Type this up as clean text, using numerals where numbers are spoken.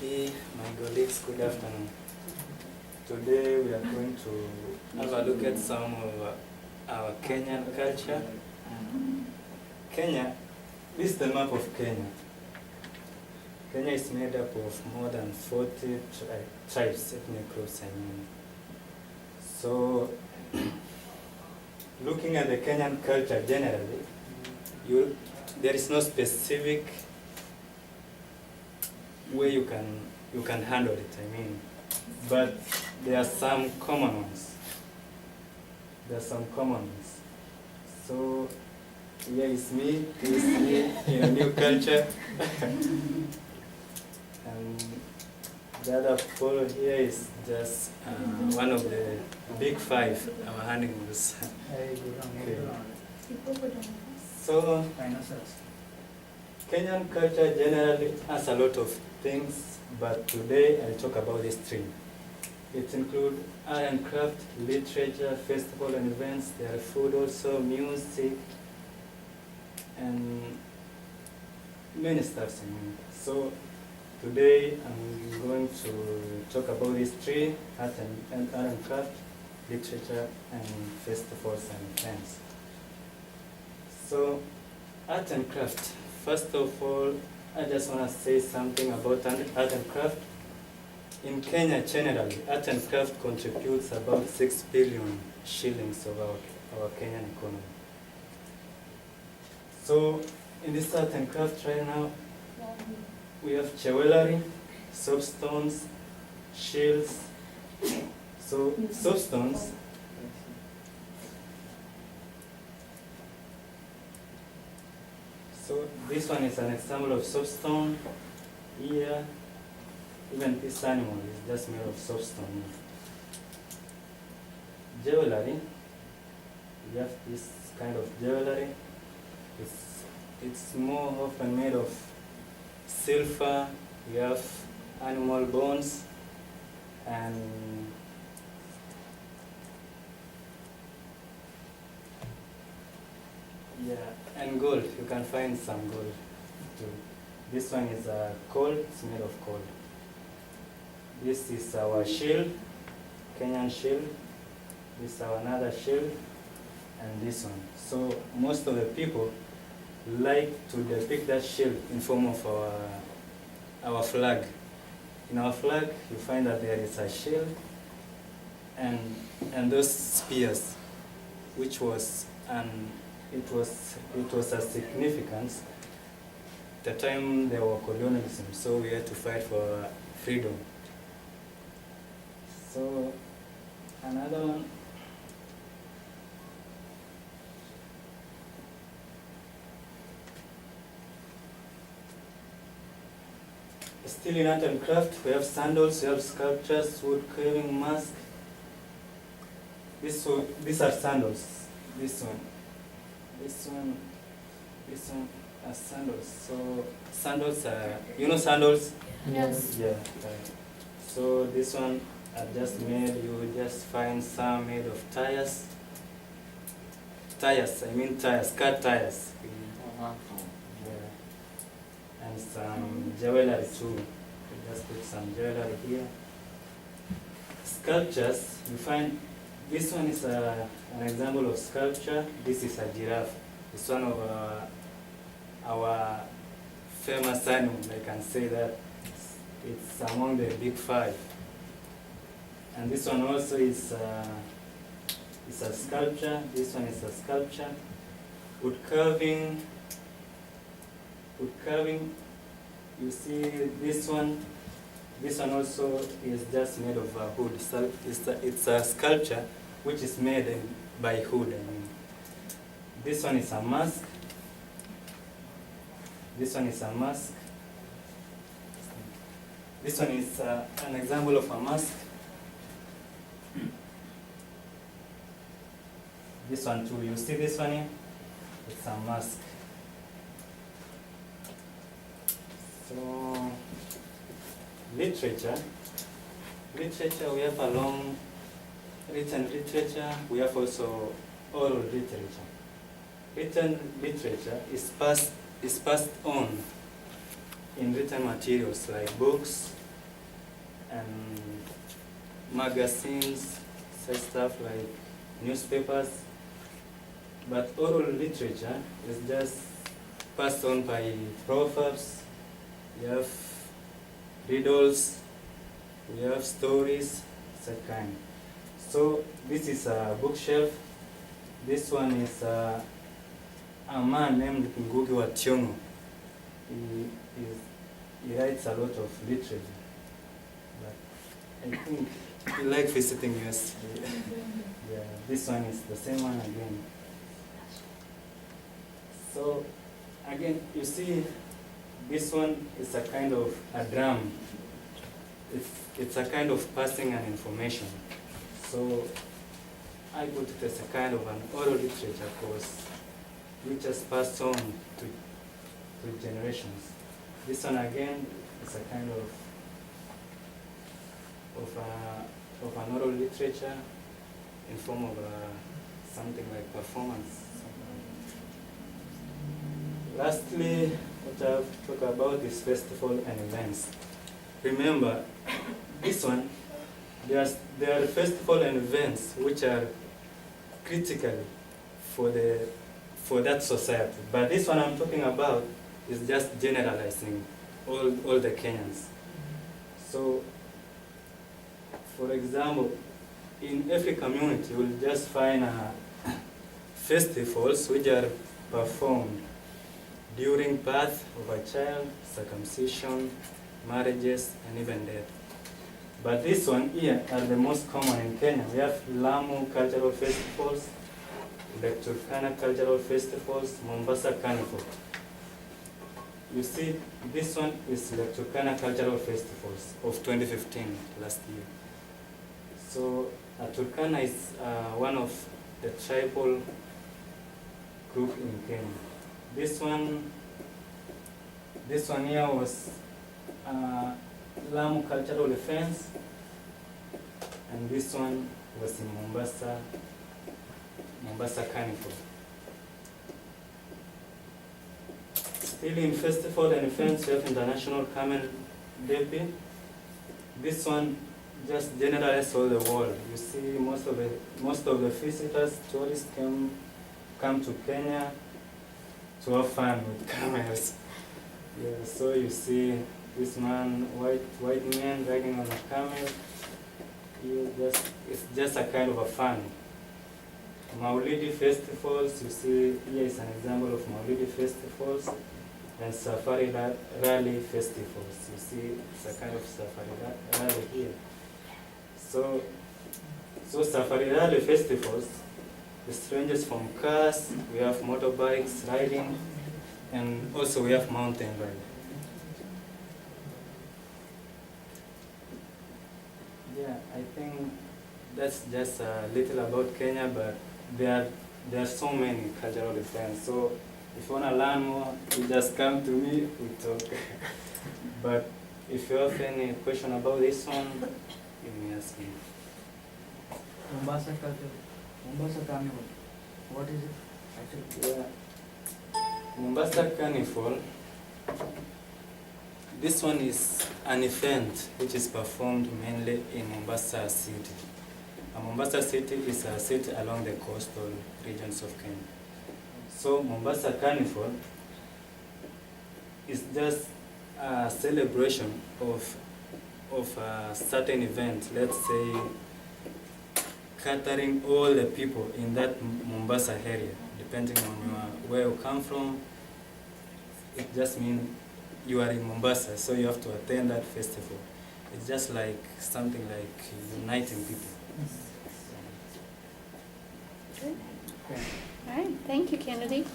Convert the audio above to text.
Hey, my colleagues, good afternoon. Today we are going to have a look at some of our Kenyan culture. Kenya, this is the map of Kenya. Kenya is made up of more than 40 tribes, ethnic groups, I mean. So, looking at the Kenyan culture generally, there is no specific way you can handle it, I mean. But there are some common ones. So here is me, this is me in a new culture. And the other photo here is just one of the big five, our animals. Okay. So Kenyan culture generally has a lot of things, but today I'll talk about these three. It includes art and craft, literature, festival and events. There are food also, music, and many stuff. So today I'm going to talk about these three: art and craft, literature, and festivals and events. So art and craft. First of all, I just want to say something about art and craft. In Kenya, generally, art and craft contributes about 6 billion shillings of our Kenyan economy. So, in this art and craft right now, we have jewelry, soapstones, shields. So, soapstones. So, this one is an example of soapstone. Here, even this animal is just made of soapstone. Jewelry, we have this kind of jewelry. It's more often made of silver. We have animal bones and and gold. You can find some gold too. This one is coal. It's made of coal. This is our shield, Kenyan shield. This is our another shield, and this one. So most of the people like to depict that shield in form of our flag. In our flag, you find that there is a shield and those spears, which was it was a significance the time there were colonialism. So we had to fight for freedom. So another one. Still in art and craft, we have sandals, we have sculptures, wood carving, mask. These are sandals. This one are sandals. So sandals are, you know sandals? Yes. Yeah. Right. So this one are just made, you will just find some made of tires. Tires, car tires. Yeah. And some jewelry too. You just put some jewelry here. Sculptures, you find, this one is an example of sculpture. This is a giraffe. It's one of our famous animals, I can say that. It's among the big five. And this one also is a sculpture. This one is a sculpture. Wood carving. You see this one. This one also is just made of wood. So it's a sculpture which is made by wood. This one is a mask. This one is a mask. This one is an example of a mask. This one too, you see this one here? It's a mask. So, literature, we have a long written literature, we have also oral literature. Written literature is passed on in written materials like books, and magazines, such stuff like newspapers. But oral literature is just passed on by proverbs. You have riddles, we have stories, such kind. So this is a bookshelf. This one is a man named Ngugi wa Thiong'o. He writes a lot of literature. But I think he likes visiting us. Yeah, this one is the same one again. So again, you see, this one is a kind of a drum. It's a kind of passing an information. So I put it as a kind of an oral literature course, which is passed on to generations. This one again is a kind of an oral literature in form of something like performance. Lastly, what I have to talk about is festival and events. Remember, this one, there are festival and events which are critical for that society. But this one I'm talking about is just generalizing all the Kenyans. So, for example, in every community, you will just find festivals which are performed during birth of a child, circumcision, marriages, and even death. But this one here are the most common in Kenya. We have Lamu cultural festivals, Lake Turkana cultural festivals, Mombasa Carnival. You see, this one is Lake Turkana cultural festivals of 2015, last year. So Turkana is one of the tribal group in Kenya. This one here was Lamu cultural events, and this one was in Mombasa Carnival. Still in festival and events, we have International Camel Derby. This one just generalizes all the world. You see, most of the visitors, tourists come to Kenya to have fun with camels. Yeah, so you see this man, white man riding on a camel. It's just a kind of a fun. Maulidi festivals, you see here is an example of Maulidi festivals, and Safari Rally festivals. You see it's a kind of Safari Rally here. So Safari Rally festivals, the strangers from cars, we have motorbikes riding, and also we have mountain riding. Yeah, I think that's just a little about Kenya, but there are so many cultural events. So if you want to learn more, you just come to me, we talk. But if you have any question about this one, you may ask me. Mombasa culture, Mombasa Carnival. What is it actually? Yeah. Mombasa Carnival, this one is an event which is performed mainly in Mombasa City. Mombasa City is a city along the coastal regions of Kenya. So Mombasa Carnival is just a celebration of a certain event, let's say catering all the people in that Mombasa area, depending on where you come from. It just means you are in Mombasa, so you have to attend that festival. It's just like something like uniting people. Good. All right, thank you, Kennedy.